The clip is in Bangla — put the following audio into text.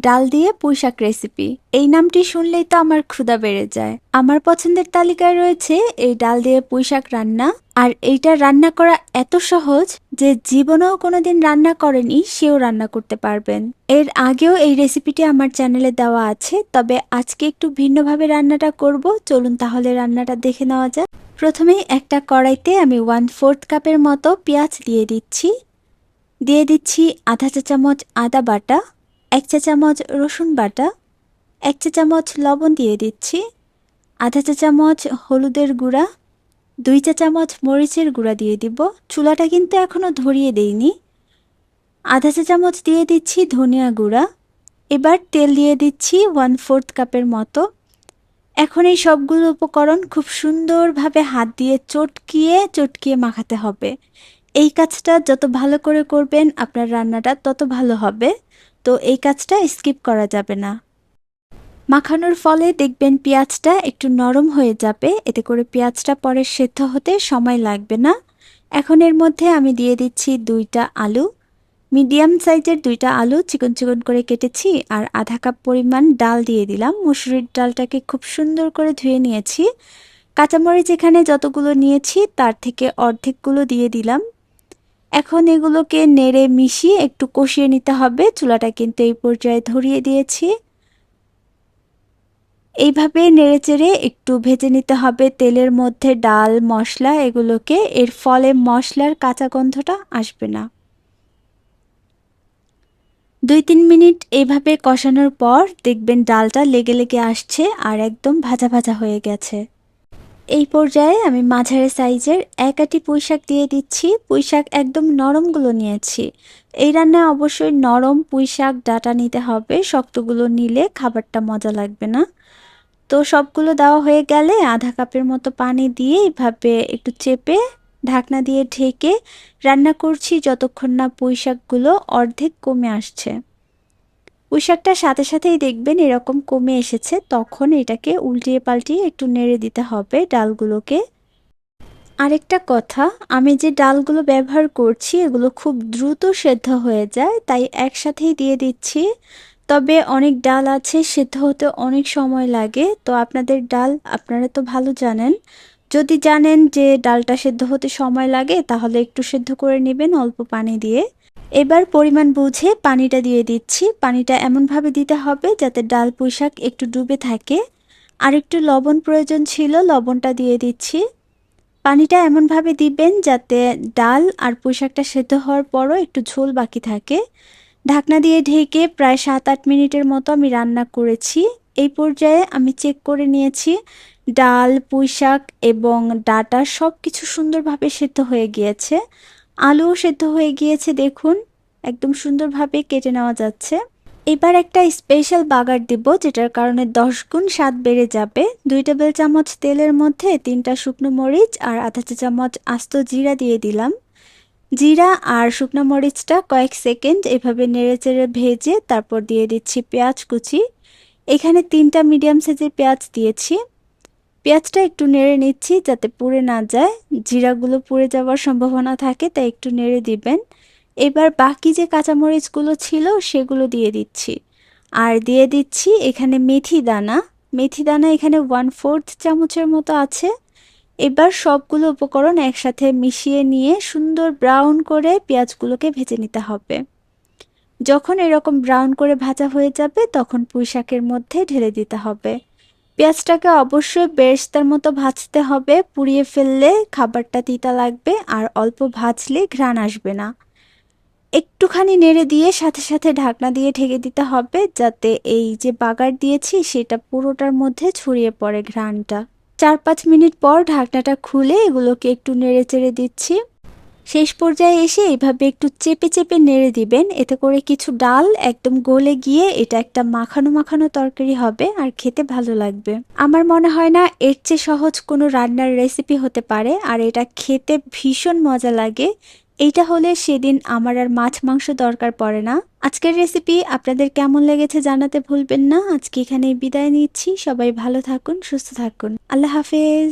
ডাল দিয়ে পুঁইশাক রেসিপি। এই নামটি শুনলেই তো আমার ক্ষুধা বেড়ে যায়। আমার পছন্দের তালিকায় রয়েছে এই ডাল দিয়ে পুঁইশাক রান্না। আর এইটা রান্না করা এত সহজ যে জীবনেও কোনোদিন রান্না করেনি সেও রান্না করতে পারবেন। এর আগেও এই রেসিপিটি আমার চ্যানেলে দেওয়া আছে, তবে আজকে একটু ভিন্নভাবে রান্নাটা করব। চলুন তাহলে রান্নাটা দেখে নেওয়া যাক। প্রথমেই একটা কড়াইতে আমি 1/4 কাপের মতো পেঁয়াজ দিয়ে দিচ্ছি আধা চা চামচ আদা বাটা, 1 চা চামচ রসুন বাটা, 1 চা চামচ লবণ দিয়ে দিচ্ছি, আধা চা চামচ হলুদের গুঁড়া, 2 চা চামচ মরিচের গুঁড়া দিয়ে দিব। চুলাটা কিন্তু এখনো ধরিয়ে দেইনি। আধা চা চামচ দিয়ে দিচ্ছি ধনিয়া গুঁড়া। এবার তেল দিয়ে দিচ্ছি 1/4 কাপের মতো। এখন এই সবগুলো উপকরণ খুব সুন্দরভাবে হাত দিয়ে চটকিয়ে মাখাতে হবে। এই কাজটা যত ভালো করে করবেন আপনার রান্নাটা তত ভালো হবে, তো এই কাজটা স্কিপ করা যাবে না। মাখানোর ফলে দেখবেন পেঁয়াজটা একটু নরম হয়ে যাবে, এতে করে পেঁয়াজটা পরে সেদ্ধ হতে সময় লাগবে না। এখন এর মধ্যে আমি দিয়ে দিচ্ছি 2টা আলু, মিডিয়াম সাইজের 2টা আলু চিকন চিকন করে কেটেছি, আর আধা কাপ পরিমাণ ডাল দিয়ে দিলাম। মসুরির ডালটাকে খুব সুন্দর করে ধুয়ে নিয়েছি। কাঁচামরিচ এখানে যতগুলো নিয়েছি তার থেকে অর্ধেকগুলো দিয়ে দিলাম। এখন এগুলোকে নেড়ে মিশিয়ে একটু কষিয়ে নিতে হবে। চুলাটা কিন্তু এই পর্যায়ে ধরিয়ে দিয়েছি। এইভাবে নেড়েচেড়ে একটু ভেজে নিতে হবে তেলের মধ্যে ডাল মশলা এগুলোকে, এর ফলে মশলার কাঁচা গন্ধটা আসবে না। 2-3 মিনিট এইভাবে কষানোর পর দেখবেন ডালটা লেগে লেগে আসছে আর একদম ভাজা ভাজা হয়ে গেছে। এই পর্যায়ে আমি মাঝারি সাইজের 1 আটি পুঁইশাক দিয়ে দিচ্ছি। পুঁইশাক একদম নরমগুলো নিয়েছি। এই রান্নায় অবশ্যই নরম পুঁইশাক ডাঁটা নিতে হবে, শক্তগুলো নিলে খাবারটা মজা লাগবে না। তো সবগুলো দেওয়া হয়ে গেলে আধা কাপের মতো পানি দিয়ে এইভাবে একটু চেপে ঢাকনা দিয়ে ঢেকে রান্না করছি যতক্ষণ না পুঁইশাকগুলো অর্ধেক কমে আসছে। পুঁইশাকটার সাথে সাথেই দেখবেন এরকম কমে এসেছে, তখন এটাকে উল্টিয়ে পাল্টিয়ে একটু নেড়ে দিতে হবে ডালগুলোকে। আরেকটা কথা, আমি যে ডালগুলো ব্যবহার করছি এগুলো খুব দ্রুত সেদ্ধ হয়ে যায়, তাই একসাথেই দিয়ে দিচ্ছি। তবে অনেক ডাল আছে সেদ্ধ হতে অনেক সময় লাগে, তো আপনাদের ডাল আপনারা তো ভালো জানেন। যদি জানেন যে ডালটা সেদ্ধ হতে সময় লাগে তাহলে একটু সেদ্ধ করে নেবেন অল্প পানি দিয়ে। এবার পরিমাণ বুঝে পানিটা দিয়ে দিচ্ছি। পানিটা এমনভাবে দিতে হবে যাতে ডাল পুঁইশাক একটু ডুবে থাকে। আর একটু লবণ প্রয়োজন ছিল, লবণটা দিয়ে দিচ্ছি। পানিটা এমনভাবে দিবেন যাতে ডাল আর পুঁইশাকটা সেদ্ধ হওয়ার পরও একটু ঝোল বাকি থাকে। ঢাকনা দিয়ে ঢেকে প্রায় 7-8 মিনিটের মতো আমি রান্না করেছি। এই পর্যায়ে আমি চেক করে নিয়েছি ডাল পুঁইশাক এবং ডাঁটা সব কিছু সুন্দরভাবে সেদ্ধ হয়ে গিয়েছে। আলুও সেদ্ধ হয়ে গিয়েছে, দেখুন একদম সুন্দরভাবে কেটে নেওয়া যাচ্ছে। এবার একটা স্পেশাল বাগার দিব যেটার কারণে 10 গুণ স্বাদ বেড়ে যাবে। 2 টেবিল চামচ তেলের মধ্যে 3টা শুকনো মরিচ আর আধা চা চামচ আস্ত জিরা দিয়ে দিলাম। জিরা আর শুকনো মরিচটা কয়েক সেকেন্ড এভাবে নেড়েচেড়ে ভেজে তারপর দিয়ে দিচ্ছি পেঁয়াজ কুচি। এখানে 3টা মিডিয়াম সাইজের পেঁয়াজ দিয়েছি। পেঁয়াজটা একটু নেড়ে নিচ্ছি যাতে পুড়ে না যায়, জিরাগুলো পুড়ে যাওয়ার সম্ভাবনা থাকে, তাই একটু নেড়ে দিবেন। এবার বাকি যে কাঁচামরিচগুলো ছিল সেগুলো দিয়ে দিচ্ছি। আর দিয়ে দিচ্ছি এখানে মেথি দানা এখানে 1/4 চামচের মতো আছে। এবার সবগুলো উপকরণ একসাথে মিশিয়ে নিয়ে সুন্দর ব্রাউন করে পেঁয়াজগুলোকে ভেজে নিতে হবে। যখন এরকম ব্রাউন করে ভাজা হয়ে যাবে তখন পুঁইশাকের মধ্যে ঢেলে দিতে হবে। পেঁয়াজটাকে অবশ্যই বেরেস্তার মতো ভাজতে হবে, পুড়িয়ে ফেললে খাবারটা তিতা লাগবে আর অল্প ভাজলে ঘ্রাণ আসবে না। একটুখানি নেড়ে দিয়ে সাথে সাথে ঢাকনা দিয়ে ঢেকে দিতে হবে যাতে এই যে বাগার দিয়েছি সেটা পুরোটার মধ্যে ছড়িয়ে পড়ে ঘ্রাণটা। 4-5 মিনিট পর ঢাকনাটা খুলে এগুলোকে একটু নেড়ে চেড়ে দিচ্ছি। শেষ পর্যায়ে এসে এইভাবে একটু চেপে চেপে নেড়ে দিবেন, এতে করে কিছু ডাল একদম গলে গিয়ে এটা একটা মাখানো মাখানো তরকারি হবে আর খেতে ভালো লাগবে। আমার মনে হয় না এর চেয়ে সহজ কোনো রান্নার রেসিপি হতে পারে, আর এটা খেতে ভীষণ মজা লাগে। এইটা হলে সেদিন আমার আর মাছ মাংস দরকার পড়ে না। আজকের রেসিপি আপনাদের কেমন লেগেছে জানাতে ভুলবেন না। আজকে এখানেই বিদায় নিচ্ছি। সবাই ভালো থাকুন, সুস্থ থাকুন। আল্লাহ হাফেজ।